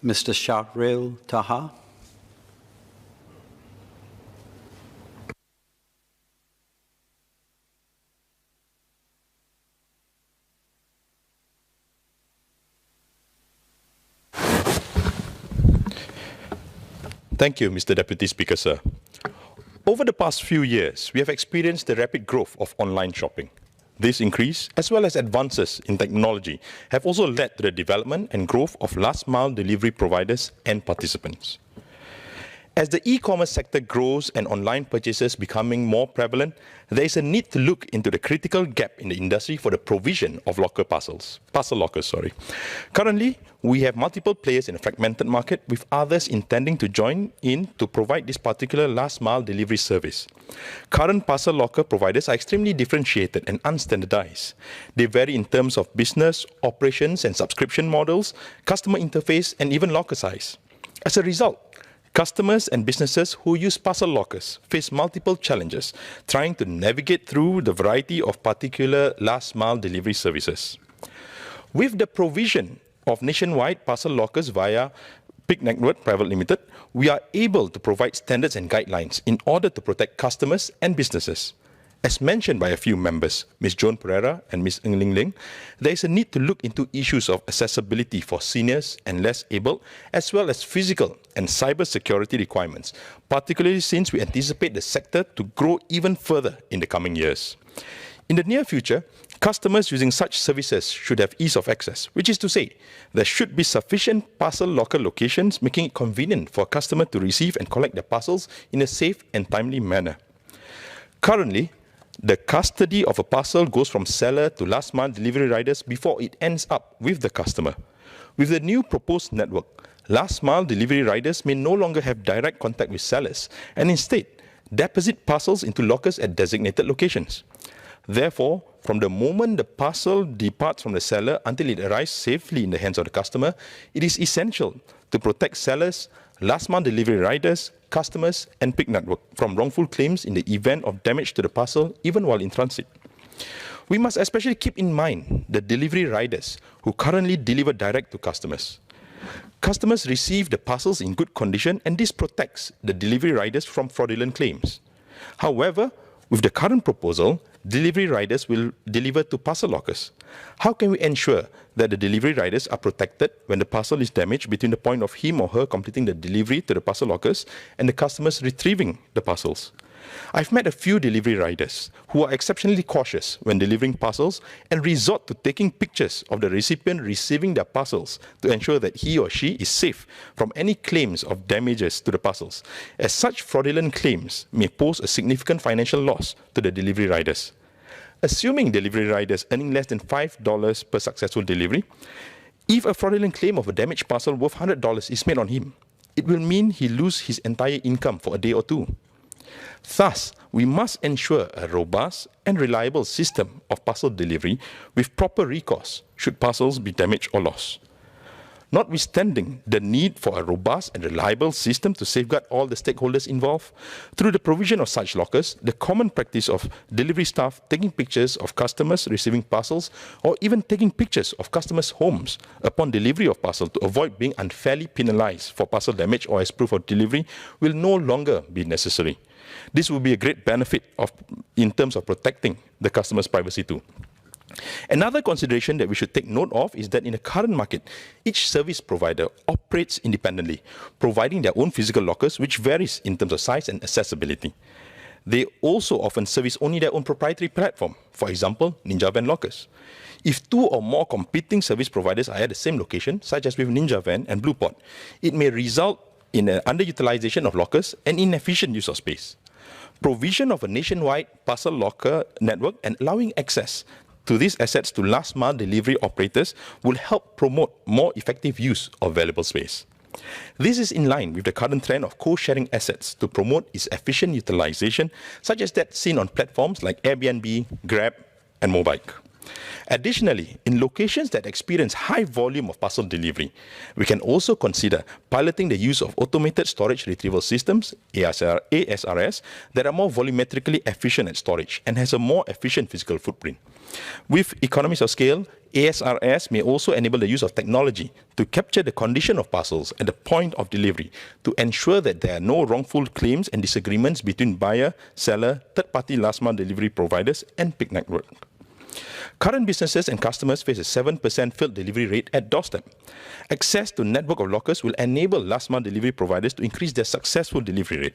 Mr. Sharael, Taha. Thank you, Mr. Deputy Speaker, sir. Over the past few years, we have experienced the rapid growth of online shopping. This increase, as well as advances in technology, have also led to the development and growth of last-mile delivery providers and participants. As the e-commerce sector grows and online purchases becoming more prevalent, there is a need to look into the critical gap in the industry for the provision of parcel lockers. Currently, we have multiple players in a fragmented market, with others intending to join in to provide this particular last-mile delivery service. Current parcel locker providers are extremely differentiated and unstandardized. They vary in terms of business, operations and subscription models, customer interface, and even locker size. As a result, customers and businesses who use parcel lockers face multiple challenges trying to navigate through the variety of particular last-mile delivery services. With the provision of nationwide parcel lockers via Pick Network Private Limited, we are able to provide standards and guidelines in order to protect customers and businesses. As mentioned by a few members, Ms. Joan Pereira and Ms. Ng Ling Ling, there is a need to look into issues of accessibility for seniors and less able, as well as physical and cyber security requirements, particularly since we anticipate the sector to grow even further in the coming years. In the near future, customers using such services should have ease of access, which is to say, there should be sufficient parcel locker locations, making it convenient for a customer to receive and collect their parcels in a safe and timely manner. Currently, the custody of a parcel goes from seller to last-mile delivery riders before it ends up with the customer. With the new proposed network, last-mile delivery riders may no longer have direct contact with sellers and instead deposit parcels into lockers at designated locations. Therefore, from the moment the parcel departs from the seller until it arrives safely in the hands of the customer, it is essential to protect sellers, last-mile delivery riders, customers, and Pick Network from wrongful claims in the event of damage to the parcel, even while in transit. We must especially keep in mind the delivery riders who currently deliver direct to customers. Customers receive the parcels in good condition, and this protects the delivery riders from fraudulent claims. However, with the current proposal, delivery riders will deliver to parcel lockers. How can we ensure that the delivery riders are protected when the parcel is damaged between the point of him or her completing the delivery to the parcel lockers and the customers retrieving the parcels? I've met a few delivery riders who are exceptionally cautious when delivering parcels and resort to taking pictures of the recipient receiving their parcels to ensure that he or she is safe from any claims of damages to the parcels, as such fraudulent claims may pose a significant financial loss to the delivery riders. Assuming delivery riders earning less than $5 per successful delivery, if a fraudulent claim of a damaged parcel worth $100 is made on him, it will mean he loses his entire income for a day or two. Thus, we must ensure a robust and reliable system of parcel delivery with proper recourse should parcels be damaged or lost. Notwithstanding the need for a robust and reliable system to safeguard all the stakeholders involved, through the provision of such lockers, the common practice of delivery staff taking pictures of customers receiving parcels or even taking pictures of customers' homes upon delivery of parcel to avoid being unfairly penalized for parcel damage or as proof of delivery will no longer be necessary. This will be a great benefit in terms of protecting the customer's privacy too. Another consideration that we should take note of is that in the current market, each service provider operates independently, providing their own physical lockers, which varies in terms of size and accessibility. They also often service only their own proprietary platform, for example, Ninja Van lockers. If two or more competing service providers are at the same location, such as with Ninja Van and Blueport, it may result in an underutilization of lockers and inefficient use of space. Provision of a nationwide parcel locker network and allowing access to these assets to last-mile delivery operators will help promote more effective use of valuable space. This is in line with the current trend of co-sharing assets to promote its efficient utilization, such as that seen on platforms like Airbnb, Grab, and Mobike. Additionally, in locations that experience high volume of parcel delivery, we can also consider piloting the use of automated storage retrieval systems, ASRS, that are more volumetrically efficient at storage and has a more efficient physical footprint. With economies of scale, ASRS may also enable the use of technology to capture the condition of parcels at the point of delivery to ensure that there are no wrongful claims and disagreements between buyer, seller, third-party last-mile delivery providers, and PIC network. Current businesses and customers face a 7% filled delivery rate at doorstep. Access to network of lockers will enable last-mile delivery providers to increase their successful delivery rate.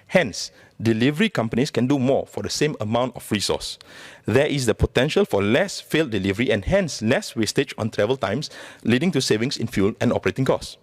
Hence, delivery companies can do more for the same amount of resource. There is the potential for less failed delivery and hence less wastage on travel times, leading to savings in fuel and operating costs.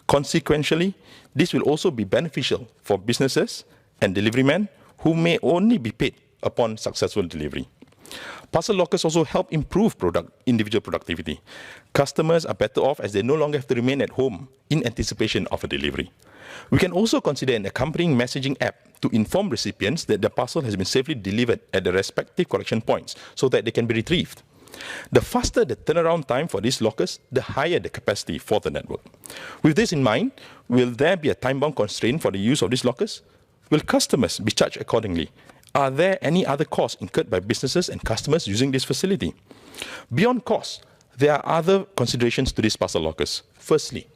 Consequentially, this will also be beneficial for businesses and deliverymen who may only be paid upon successful delivery. Parcel lockers also help improve individual productivity. Customers are better off as they no longer have to remain at home in anticipation of a delivery. We can also consider an accompanying messaging app to inform recipients that the parcel has been safely delivered at the respective collection points so that they can be retrieved. The faster the turnaround time for these lockers, the higher the capacity for the network. With this in mind, will there be a time-bound constraint for the use of these lockers? Will customers be charged accordingly? Are there any other costs incurred by businesses and customers using this facility? Beyond costs, there are other considerations to these parcel lockers. Firstly,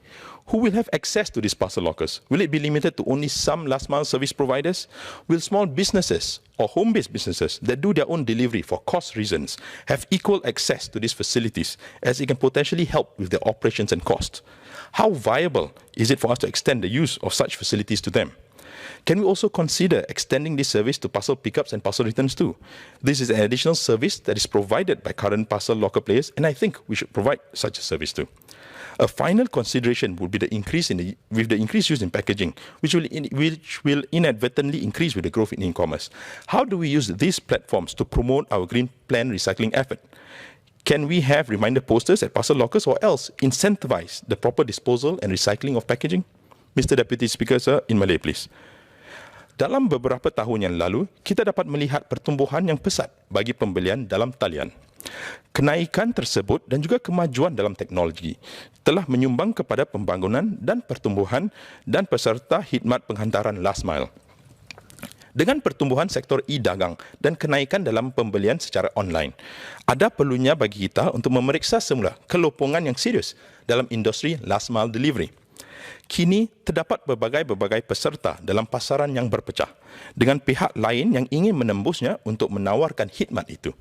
who will have access to these parcel lockers? Will it be limited to only some last-mile service providers? Will small businesses or home-based businesses that do their own delivery for cost reasons have equal access to these facilities, as it can potentially help with their operations and costs? How viable is it for us to extend the use of such facilities to them? Can we also consider extending this service to parcel pickups and parcel returns too? This is an additional service that is provided by current parcel locker players, and I think we should provide such a service too. A final consideration would be the increased use in packaging, which will inadvertently increase with the growth in e-commerce. How do we use these platforms to promote our green plan recycling effort? Can we have reminder posters at parcel lockers or else incentivize the proper disposal and recycling of packaging? Mr. Deputy Speaker, sir, in Malay, please. Dalam beberapa tahun yang lalu, kita dapat melihat pertumbuhan yang pesat bagi pembelian dalam talian. Kenaikan tersebut dan juga kemajuan dalam teknologi telah menyumbang kepada pembangunan dan pertumbuhan dan peserta khidmat penghantaran last mile. Dengan pertumbuhan sektor e-dagang dan kenaikan dalam pembelian secara online, ada perlunya bagi kita untuk memeriksa semula kelopongan yang serius dalam industri last mile delivery. Kini terdapat berbagai peserta dalam pasaran yang berpecah dengan pihak lain yang ingin menembusnya untuk menawarkan khidmat itu.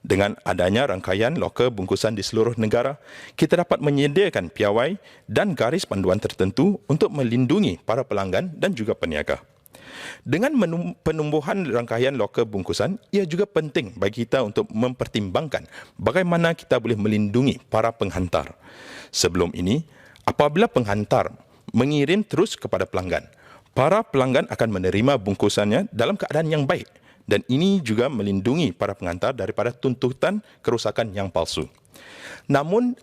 Dengan adanya rangkaian loker bungkusan di seluruh negara, kita dapat menyediakan piawai dan garis panduan tertentu untuk melindungi para pelanggan dan juga peniaga. Dengan penumbuhan rangkaian loker bungkusan, ia juga penting bagi kita untuk mempertimbangkan bagaimana kita boleh melindungi para penghantar. Sebelum ini, apabila penghantar mengirim terus kepada pelanggan, para pelanggan akan menerima bungkusannya dalam keadaan yang baik dan ini juga melindungi para penghantar daripada tuntutan kerosakan yang palsu. Namun,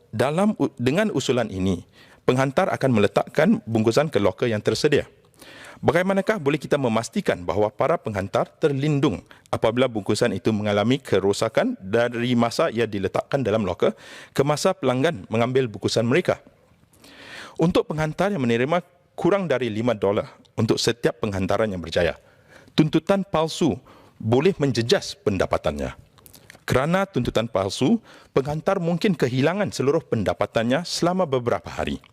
dengan usulan ini, penghantar akan meletakkan bungkusan ke loker yang tersedia. Bagaimanakah boleh kita memastikan bahawa para penghantar terlindung apabila bungkusan itu mengalami kerosakan dari masa ia diletakkan dalam loker ke masa pelanggan mengambil bungkusan mereka? Untuk penghantar yang menerima kurang dari $5 untuk setiap penghantaran yang berjaya, tuntutan palsu boleh menjejas pendapatannya. Kerana tuntutan palsu, penghantar mungkin kehilangan seluruh pendapatannya selama beberapa hari.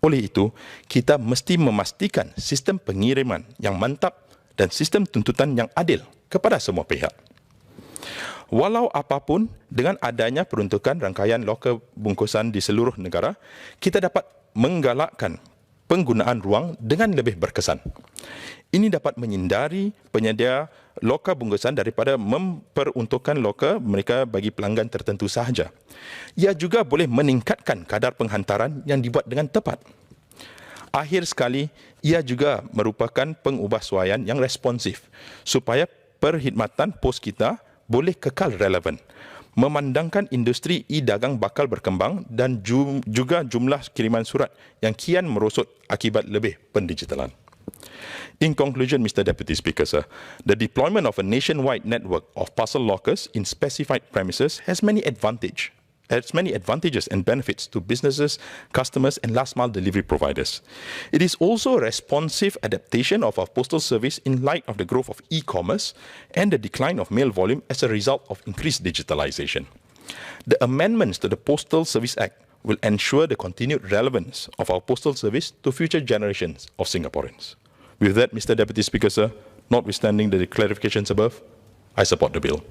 Oleh itu, kita mesti memastikan sistem pengiriman yang mantap dan sistem tuntutan yang adil kepada semua pihak. Walau apapun, dengan adanya peruntukan rangkaian loker bungkusan di seluruh negara, kita dapat menggalakkan penggunaan ruang dengan lebih berkesan. Ini dapat menghindari penyedia loker bungkusan daripada memperuntukkan loker mereka bagi pelanggan tertentu sahaja. Ia juga boleh meningkatkan kadar penghantaran yang dibuat dengan tepat. Akhir sekali, ia juga merupakan pengubahsuaian yang responsif supaya perkhidmatan pos kita boleh kekal relevan. Memandangkan industri e-dagang bakal berkembang dan juga jumlah kiriman surat yang kian merosot akibat lebih pendigitalan. In conclusion, Mr. Deputy Speaker, sir, the deployment of a nationwide network of parcel lockers in specified premises has many advantages and benefits to businesses, customers, and last-mile delivery providers. It is also a responsive adaptation of our postal service in light of the growth of e-commerce and the decline of mail volume as a result of increased digitalization. The amendments to the Postal Service Act will ensure the continued relevance of our postal service to future generations of Singaporeans. With that, Mr. Deputy Speaker, sir, notwithstanding the clarifications above, I support the bill.